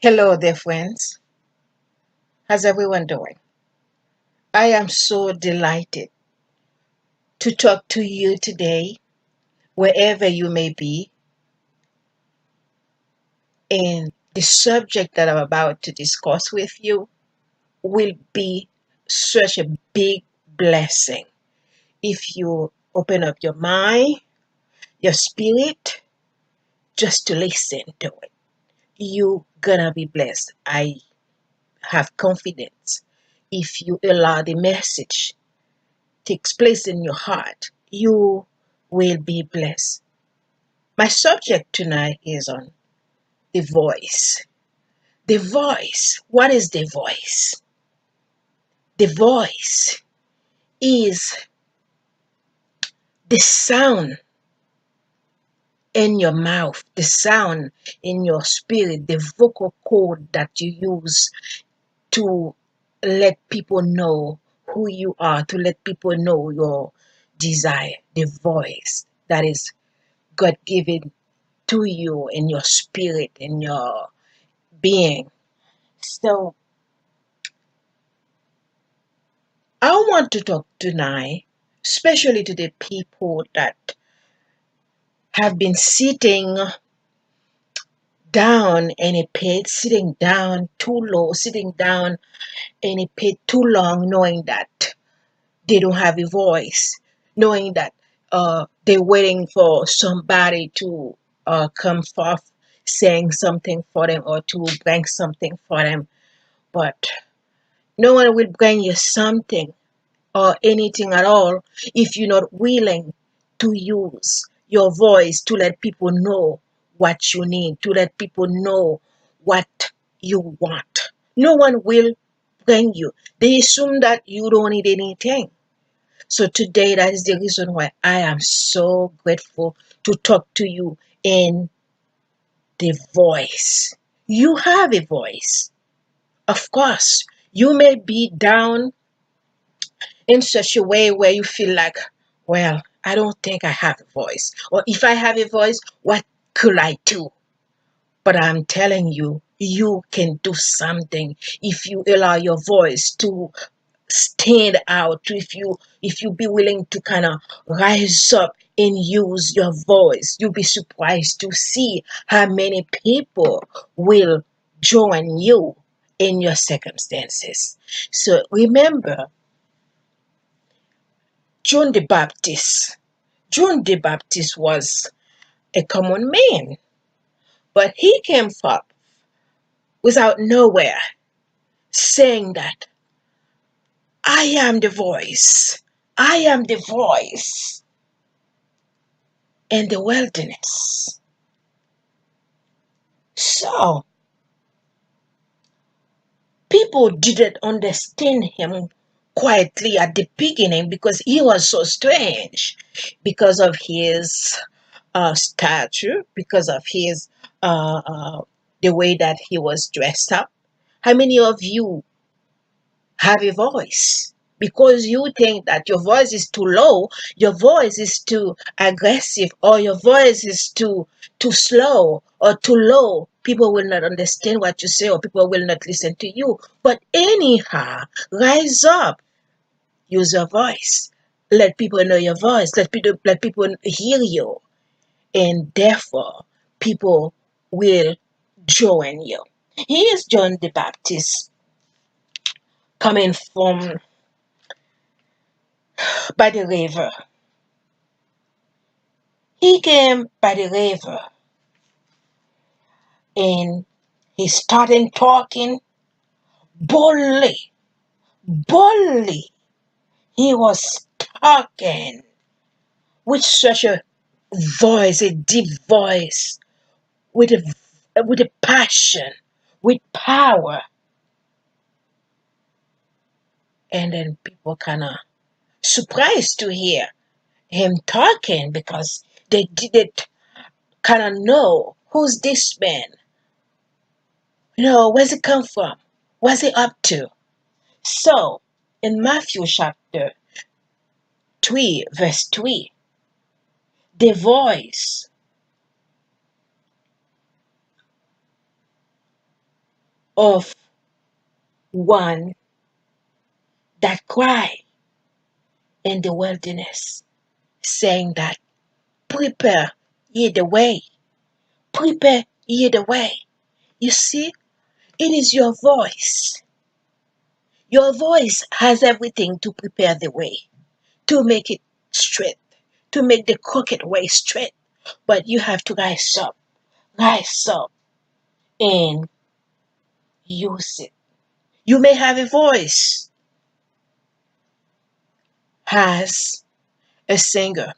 Hello there, friends. How's everyone doing? I am so delighted to talk to you today, wherever you may be. And the subject that I'm about to discuss with you will be such a big blessing if you open up your mind, your spirit, just to listen to it. You're gonna be blessed. I have confidence. If you allow the message takes place in your heart, you will be blessed. My subject tonight is on the voice. The voice. What is the voice? The voice is the sound in your mouth, the sound in your spirit, the vocal cord that you use to let people know who you are, to let people know your desire, the voice that is God given to you in your spirit, in your being. So I want to talk tonight, especially to the people that have been sitting down in a pit, sitting down too low, sitting down in a pit too long, knowing that they don't have a voice, knowing that they're waiting for somebody to come forth saying something for them or to bring something for them. But no one will bring you something or anything at all if you're not willing to use your voice to let people know what you need, to let people know what you want. No one will bring you. They assume that you don't need anything. So today, that is the reason why I am so grateful to talk to you in the voice. You have a voice. Of course, you may be down in such a way where you feel like, well, I don't think I have a voice. Or if I have a voice, what could I do? But I'm telling you, you can do something if you allow your voice to stand out. If you be willing to kind of rise up and use your voice, you'll be surprised to see how many people will join you in your circumstances. So remember, John the Baptist. John the Baptist was a common man, but he came up without nowhere saying that I am the voice. I am the voice in the wilderness. So people didn't understand him quietly at the beginning because he was so strange, because of his stature, because of his the way that he was dressed up. How many of you have a voice? Because you think that your voice is too low, your voice is too aggressive, or your voice is too slow or too low, people will not understand what you say or people will not listen to you. But anyhow, rise up, use your voice. Let people know your voice. Let people hear you, and therefore people will join you. Here's John the Baptist coming from by the river. He came by the river and he started talking boldly. Boldly. He was talking with such a voice, a deep voice, with a passion, with power. And then people kind of surprised to hear him talking because they didn't kind of know who's this man. Where's he come from? What's he up to? So, in Matthew chapter 3, verse 3, the voice of one that cry in the wilderness, saying that, prepare ye the way, prepare ye the way. You see, it is your voice. Your voice has everything to prepare the way, to make it straight, to make the crooked way straight. But you have to rise up and use it. You may have a voice as a singer.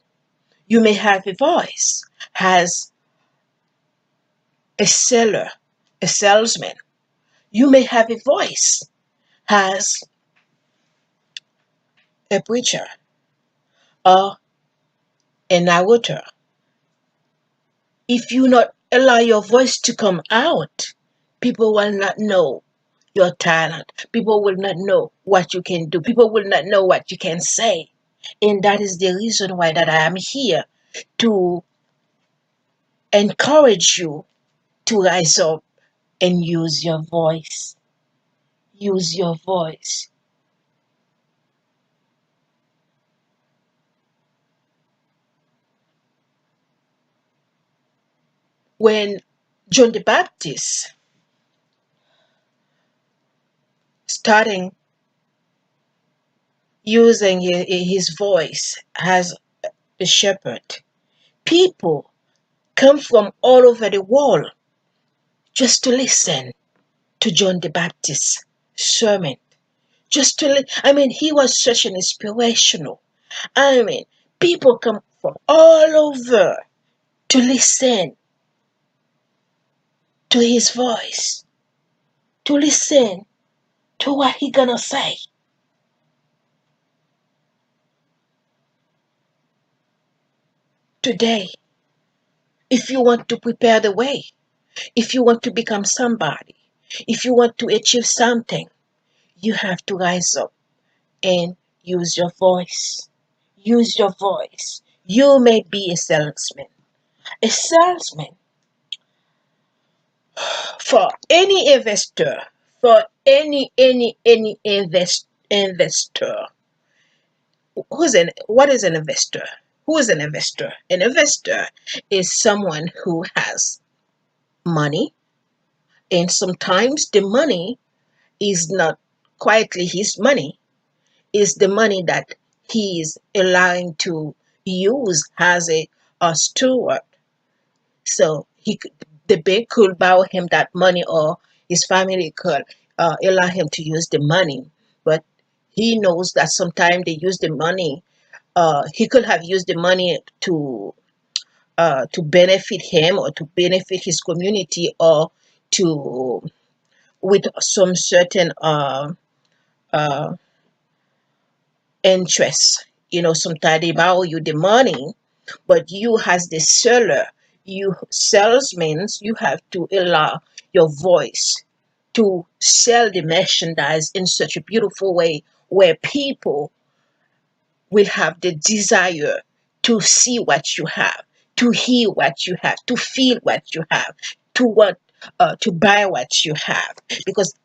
You may have a voice as a seller, a salesman. You may have a voice as a preacher or a narrator. If you not allow your voice to come out, people will not know your talent. People will not know what you can do. People will not know what you can say. And that is the reason why that I am here to encourage you to rise up and use your voice. Use your voice. When John the Baptist starting using his voice as a shepherd, people come from all over the world just to listen to John the Baptist's sermon. Just to, I mean, he was such an inspirational. I mean, people come from all over to listen to his voice, to listen to what he gonna say. Today, if you want to prepare the way, if you want to become somebody, if you want to achieve something, you have to rise up and use your voice. Use your voice. You may be a salesman. A salesman for any investor, for any investor. What is an investor? Who is an investor? An investor is someone who has money, and sometimes the money is not quietly his money, is the money that he is allowing to use as a steward. So the bank could borrow him that money, or his family could allow him to use the money. But he knows that sometimes they use the money. He could have used the money to benefit him or to benefit his community, or to with some certain uh, interest. You know, sometimes they borrow you the money, but you as the seller, you salesmen, you have to allow your voice to sell the merchandise in such a beautiful way where people will have the desire to see what you have, to hear what you have, to feel what you have, to want to buy what you have. Because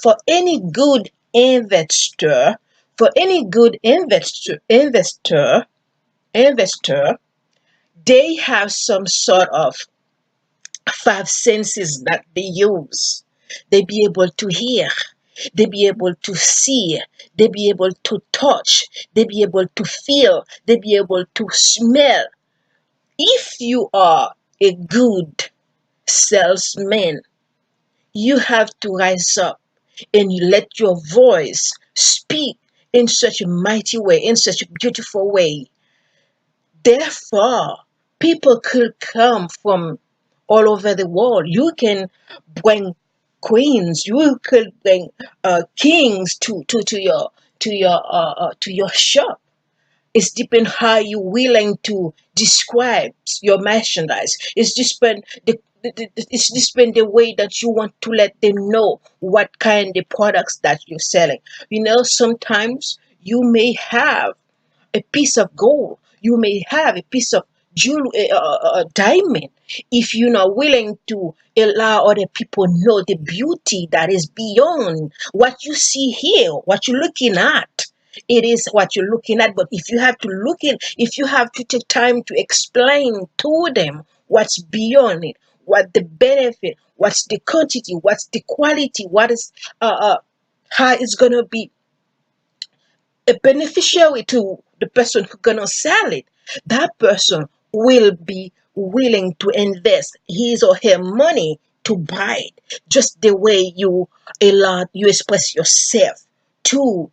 for any good investor, for any good investor, they have some sort of five senses that they use. They be able to hear, they be able to see, they be able to touch, they be able to feel, they be able to smell. If you are a good salesman, you have to rise up and you let your voice speak in such a mighty way, in such a beautiful way. Therefore, people could come from all over the world. You can bring queens. You could bring kings to your shop. It's depend how you willing to describe your merchandise. It's depend the way that you want to let them know what kind of products that you're selling. You know, sometimes you may have a piece of gold. You may have a piece of diamond, if you're not willing to allow other people know the beauty that is beyond what you see here, what you're looking at. It is what you're looking at, but if you have to take time to explain to them what's beyond it, what the benefit, what's the quantity, what's the quality, what is how it's gonna be a beneficiary to the person who's gonna sell it, that person will be willing to invest his or her money to buy it. Just the way you express yourself to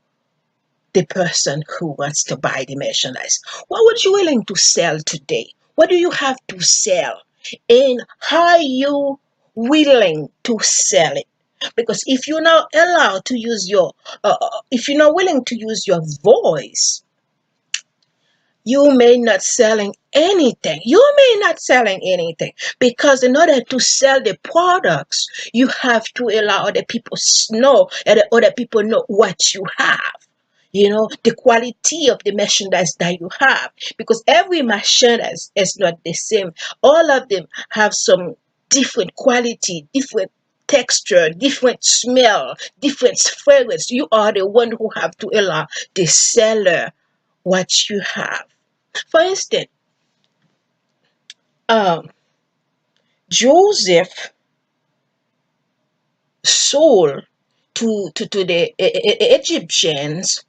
the person who wants to buy the merchandise. What would you willing to sell today? What do you have to sell? And how are you willing to sell it? Because if you're not allowed to use if you're not willing to use your voice, you may not selling anything. You may not selling anything because in order to sell the products, you have to allow other people know, and other people know what you have. You know, the quality of the merchandise that you have, because every merchandise is not the same. All of them have some different quality, different texture, different smell, different fragrance. You are the one who have to allow the seller what you have. For instance, um, Joseph sold to the Egyptians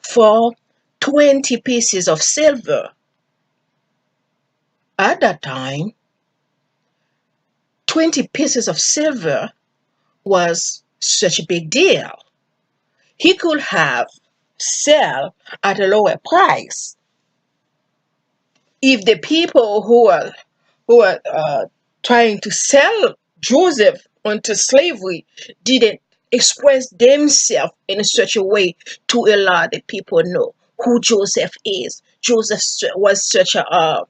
for 20 pieces of silver. At that time, 20 pieces of silver was such a big deal. He could have sell at a lower price if the people who are trying to sell Joseph onto slavery didn't express themselves in such a way to allow the people know who Joseph is. Joseph was such a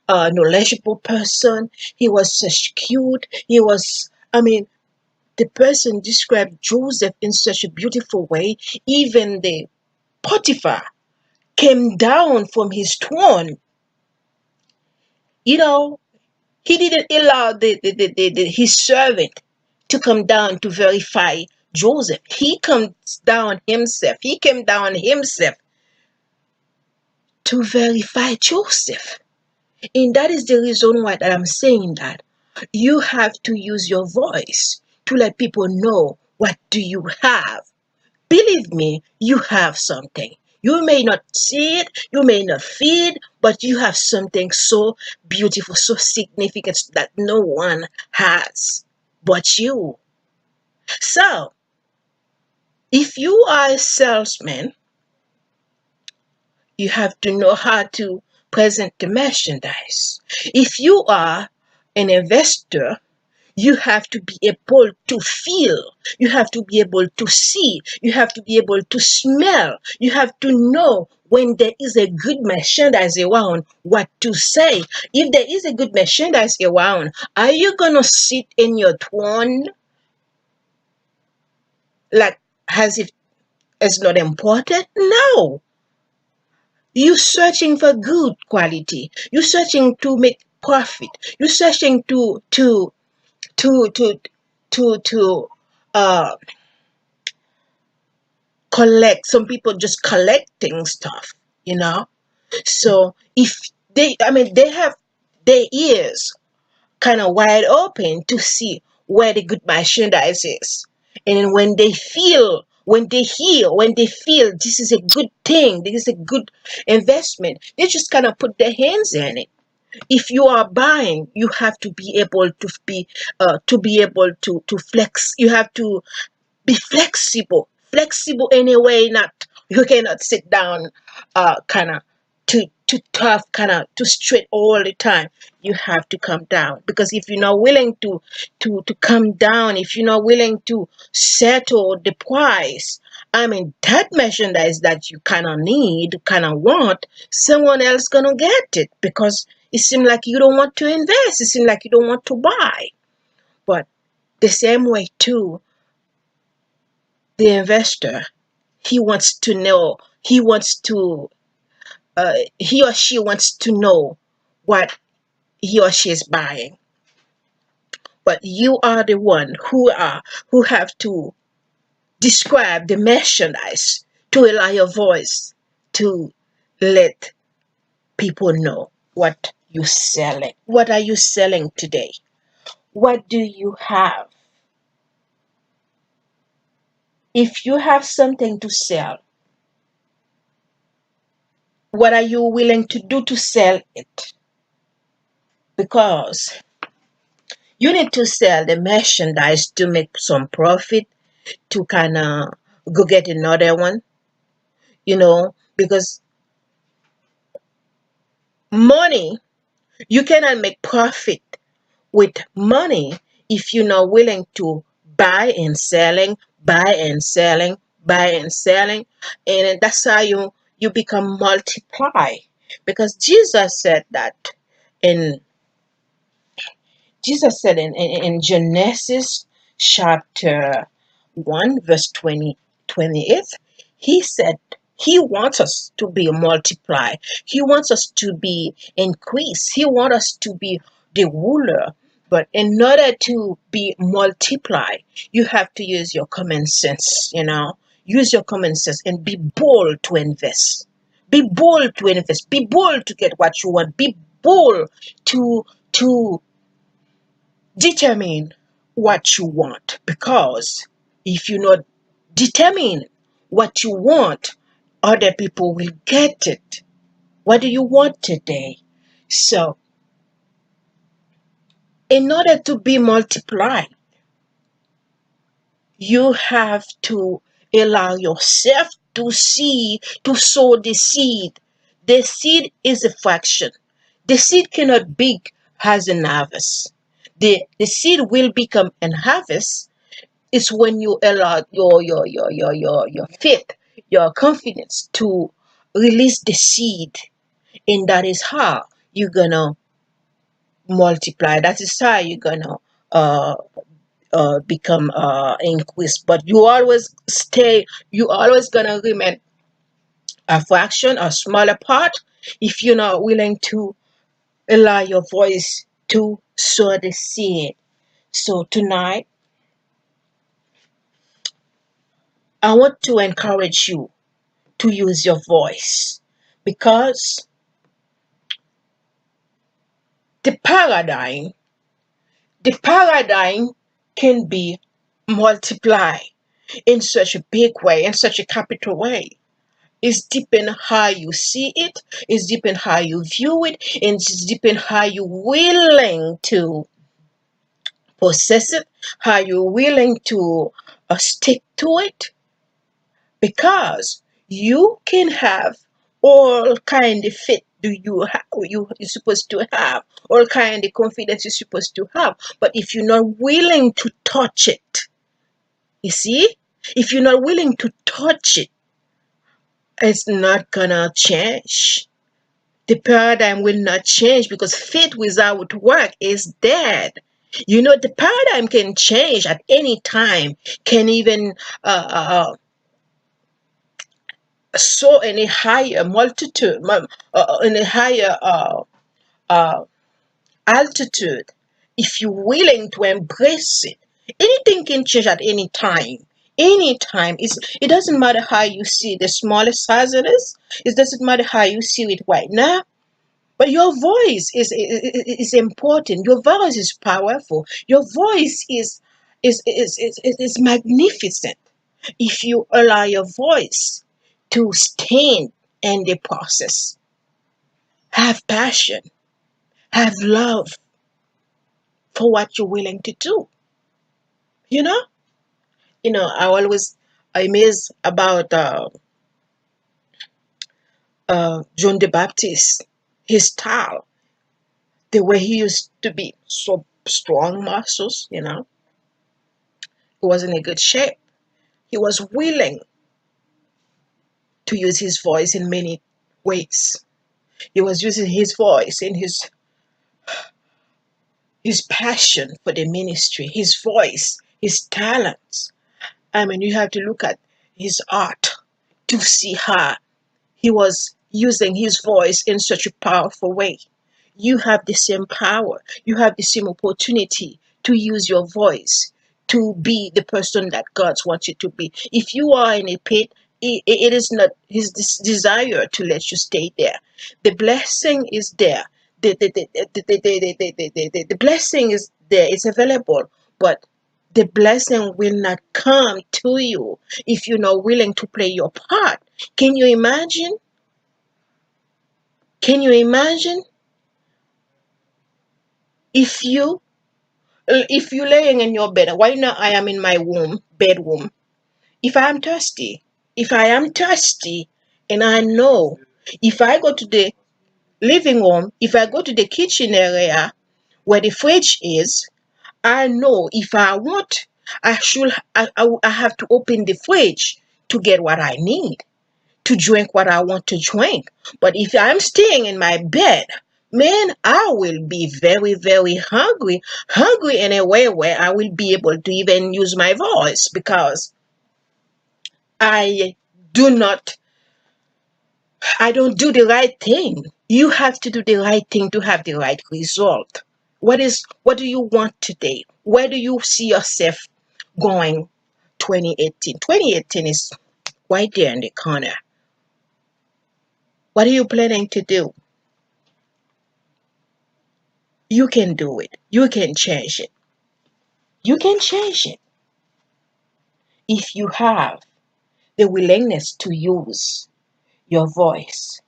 knowledgeable person. He was such cute. I mean, the person described Joseph in such a beautiful way. Even the Potiphar came down from his throne. You know, he didn't allow his servant to come down to verify Joseph. He comes down himself. He came down himself to verify Joseph. And that is the reason why that I'm saying that you have to use your voice to let people know what do you have. Believe me, you have something. You may not see it, you may not feel it, but you have something so beautiful, so significant that no one has but you. So, if you are a salesman, you have to know how to present the merchandise. If you are an investor, you have to be able to feel, you have to be able to see, you have to be able to smell, you have to know when there is a good merchandise around what to say. If there is a good merchandise around, are you gonna sit in your throne like as if it's not important? No. You're searching for good quality. You're searching to make profit. You're searching to to uh collect. Some people just collecting stuff, you know. So if they have their ears kind of wide open to see where the good merchandise is. And then when they feel this is a good thing, this is a good investment, they just kind of put their hands in it. If you are buying, you have to be able to flex. You have to be flexible in a way. Not you cannot sit down kind of too tough, kind of too straight all the time. You have to come down, because if you're not willing to come down, if you're not willing to settle the price, I mean, that merchandise that you kind of need, kind of want, someone else gonna get it, because it seems like you don't want to invest, it seems like you don't want to buy. But the same way too, the investor, he wants to know, he or she wants to know what he or she is buying. But you are the one who have to describe the merchandise to allow your voice to let people know what you're selling. What are you selling today? What do you have? If you have something to sell, what are you willing to do to sell it? Because you need to sell the merchandise to make some profit, to kind of go get another one, because money, you cannot make profit with money if you're not willing to buy and selling, buy and selling. And that's how you become multiply. Because in in Genesis chapter 1, verse 28, he said he wants us to be multiply. He wants us to be increased. He wants us to be the ruler. But in order to be multiply, you have to use your common sense. Use your common sense and be bold to invest. Be bold to invest. Be bold to get what you want. Be bold to determine what you want, because if you not determine what you want, other people will get it. What do you want today? So in order to be multiplied, you have to allow yourself to sow the seed. The seed is a fraction. The seed cannot be as an harvest. The seed will become an harvest. It's when you allow your faith, your confidence to release the seed, and that is how you're gonna multiply. That is how you're gonna uh, become increased. But you always gonna remain a fraction, a smaller part, if you're not willing to allow your voice to sow the seed. So tonight, I want to encourage you to use your voice, because the paradigm can be multiplied in such a big way, in such a capital way. It's depend how you see it, it's depend how you view it, and it's depend how you willing to possess it, how you're willing to stick to it. Because you can have all kind of fit do you're supposed to have, all kind of confidence you're supposed to have, but if you're not willing to touch it, you see, if you're not willing to touch it, it's not gonna change. The paradigm will not change, because faith without work is dead. The paradigm can change at any time, can even soar in a higher multitude, in a higher uh, altitude, if you're willing to embrace it. Anything can change at any time. Anytime. It doesn't matter how you see the smallest size it is. It doesn't matter how you see it right now. But your voice is important. Your voice is powerful. Your voice is magnificent. If you allow your voice to stand in the process, have passion, have love for what you're willing to do. You know, I always amazed about John the Baptist, his style, the way he used to be so strong muscles. He was in a good shape. He was willing to use his voice in many ways. He was using his voice in his passion for the ministry, his voice, his talents. I mean, you have to look at his art to see how he was using his voice in such a powerful way. You have the same power. You have the same opportunity to use your voice to be the person that God wants you to be. If you are in a pit, it is not his desire to let you stay there. The blessing is there. The blessing is there. It's available. But the blessing will not come to you if you're not willing to play your part. Can you imagine? Can you imagine if you if you laying in your bed? Why not? I am in my bedroom. If I am thirsty, if I am thirsty, and I know if I go to the living room, if I go to the kitchen area where the fridge is, I know if I want, I have to open the fridge to get what I need, to drink what I want to drink. But if I'm staying in my bed, man, I will be very, very hungry, hungry in a way where I will be able to even use my voice because I do not, I don't do the right thing. You have to do the right thing to have the right result. What do you want today? Where do you see yourself going 2018? 2018 is right there in the corner. What are you planning to do? You can do it. You can change it. You can change it if you have the willingness to use your voice.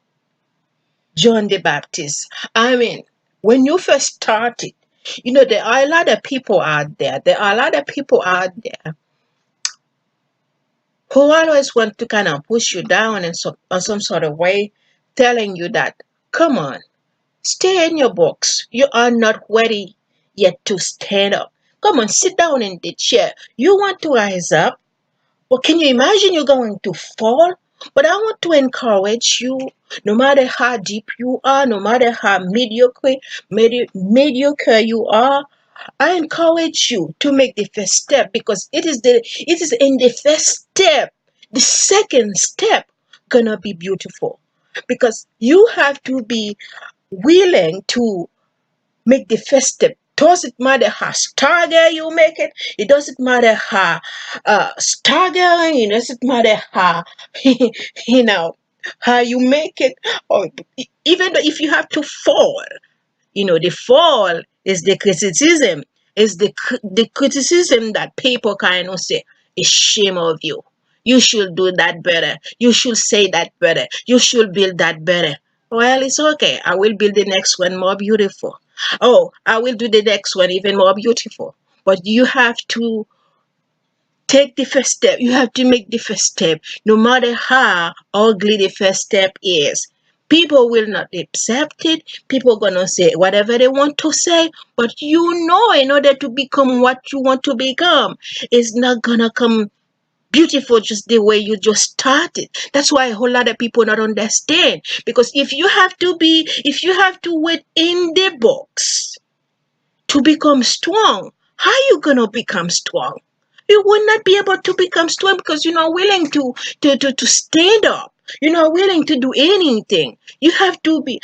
John the Baptist. I mean, when you first started, there are a lot of people out there. There are a lot of people out there who always want to kind of push you down in some sort of way, telling you that, come on, stay in your box. You are not ready yet to stand up. Come on, sit down in the chair. You want to rise up. Well, can you imagine you're going to fall? But I want to encourage you, no matter how deep you are, no matter how mediocre you are, I encourage you to make the first step because it is in the first step, the second step gonna be beautiful. Because you have to be willing to make the first step. Doesn't matter how stagger you make it. It doesn't matter how staggering. It doesn't matter how you know how you make it, or even though if you have to fall. The fall is the criticism. Is the criticism that people kind of say, "A shame of you. You should do that better. You should say that better. You should build that better." Well, it's okay. I will build the next one more beautiful. Oh, I will do the next one even more beautiful. But you have to take the first step. You have to make the first step, no matter how ugly the first step is. People will not accept it. People gonna say whatever they want to say, but in order to become what you want to become, it's not gonna come beautiful just the way you just started. That's why a whole lot of people not understand. Because if you have to wait in the box to become strong, how you gonna become strong? You will not be able to become strong because you're not willing to stand up. You're not willing to do anything. You have to be,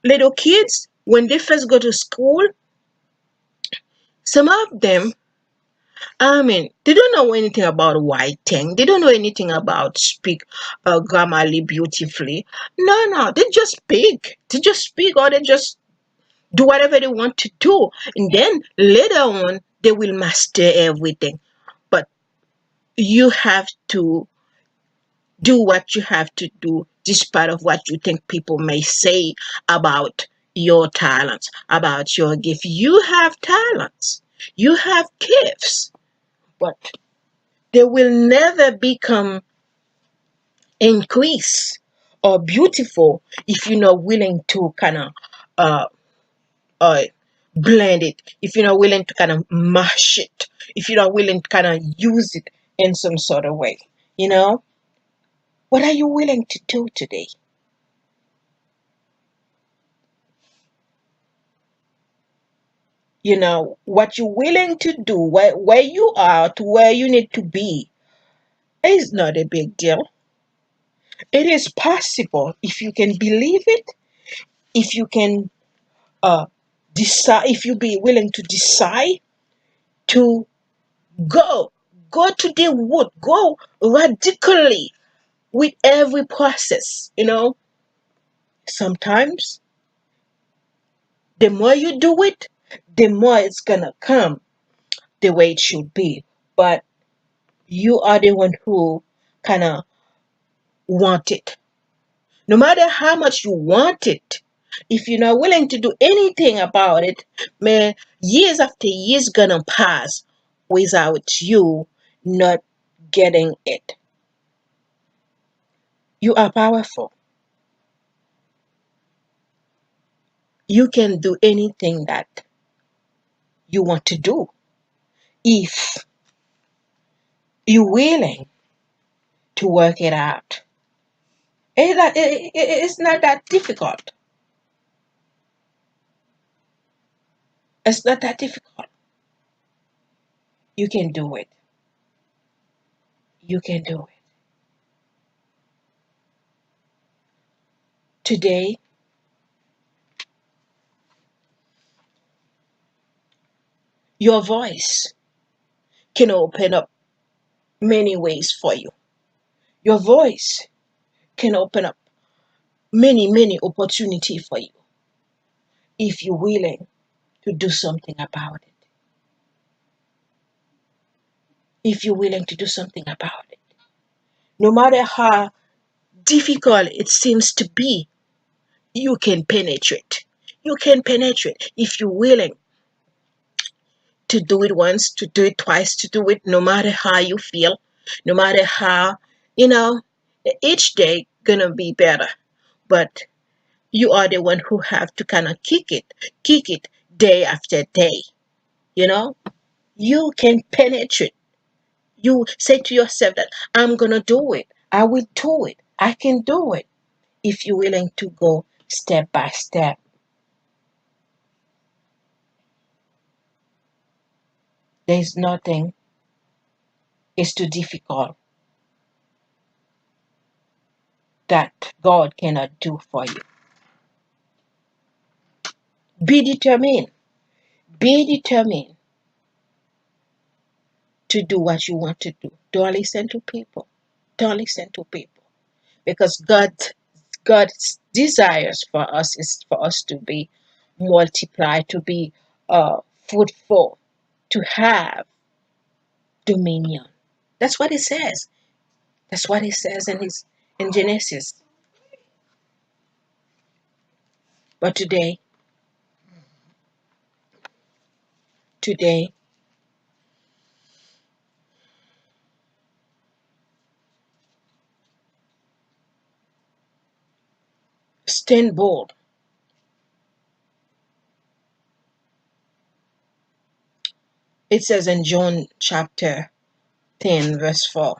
little kids, when they first go to school, some of them, they don't know anything about writing. They don't know anything about speak grammarly beautifully. No, they just speak. They just speak, or they just do whatever they want to do. And then later on, they will master everything. But you have to do what you have to do, despite of what you think people may say about your talents, about your gift. You have talents. You have gifts. But they will never become increase or beautiful if you're not willing to kind of uh, uh, blend it, if you're not willing to kind of mash it, if you're not willing to kind of use it in some sort of way, you know? What are you willing to do today? What you're willing to do, where you are to where you need to be, is not a big deal. It is possible if you can believe it, if you can uh decide, if you be willing to decide to go go to the wood, go radically with every process, sometimes the more you do it, the more it's gonna come the way it should be. But you are the one who kind of want it. No matter how much you want it, if you're not willing to do anything about it, man, years after years gonna pass without you not getting it. You are powerful. You can do anything that you want to do if you're willing to work it out. It's not that difficult. It's not that difficult. You can do it. You can do it. Today, your voice can open up many ways for you. Your voice can open up many opportunity for you if you're willing to do something about it. If you're willing to do something about it. No matter how difficult it seems to be, you can penetrate. You can penetrate if you're willing to do it once, to do it twice, to do it no matter how you feel, no matter how, you know, each day gonna be better. But you are the one who have to kind of kick it day after day. You know, you can penetrate. You say to yourself that I'm gonna do it. I will do it. I can do it. If you're willing to go step by step, there's nothing is too difficult that God cannot do for you. Be determined. Be determined to do what you want to do. Don't listen to people. Don't listen to people. Because God's desires for us is for us to be multiplied, to be fruitful, to have dominion. That's what it says. That's what it says in Genesis. But today, stand bold. It says in John chapter 10, verse 4,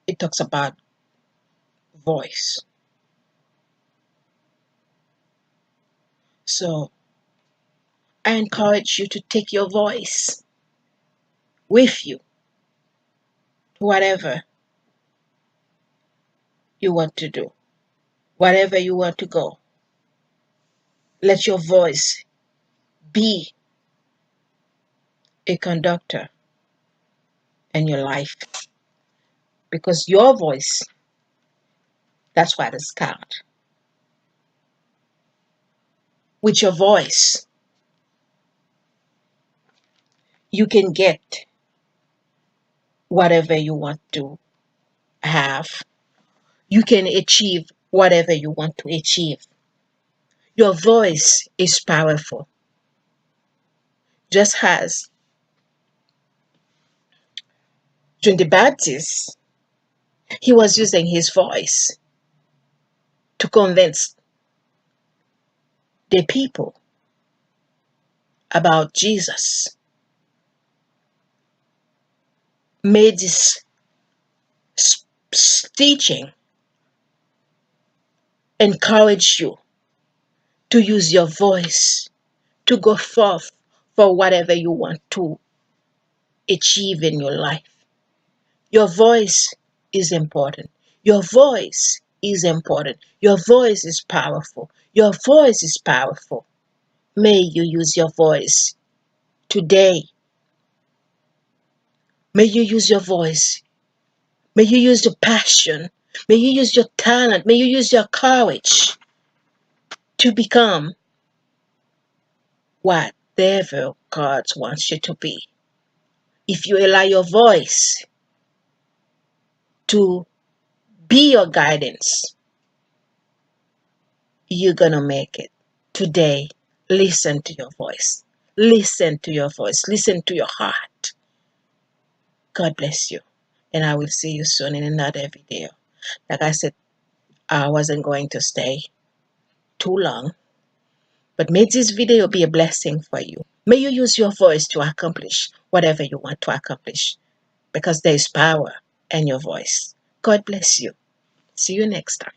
it talks about voice. So I encourage you to take your voice with you to whatever you want to do, whatever you want to go. Let your voice be a conductor in your life, because your voice, that's what is count. With your voice, you can get whatever you want to have. You can achieve whatever you want to achieve. Your voice is powerful. Just as John the Baptist, he was using his voice to convince the people about Jesus. Made this teaching encourage you to use your voice to go forth for whatever you want to achieve in your life. Your voice is important. Your voice is important. Your voice is powerful. Your voice is powerful. May you use your voice today. May you use your voice. May you use your passion. May you use your talent. May you use your courage to become whatever God wants you to be. If you allow your voice to be your guidance, you're gonna make it. Today, listen to your voice. Listen to your voice. Listen to your heart. God bless you. And I will see you soon in another video. Like I said, I wasn't going to stay too long, but may this video be a blessing for you. May you use your voice to accomplish whatever you want to accomplish, because there is power in your voice. God bless you. See you next time.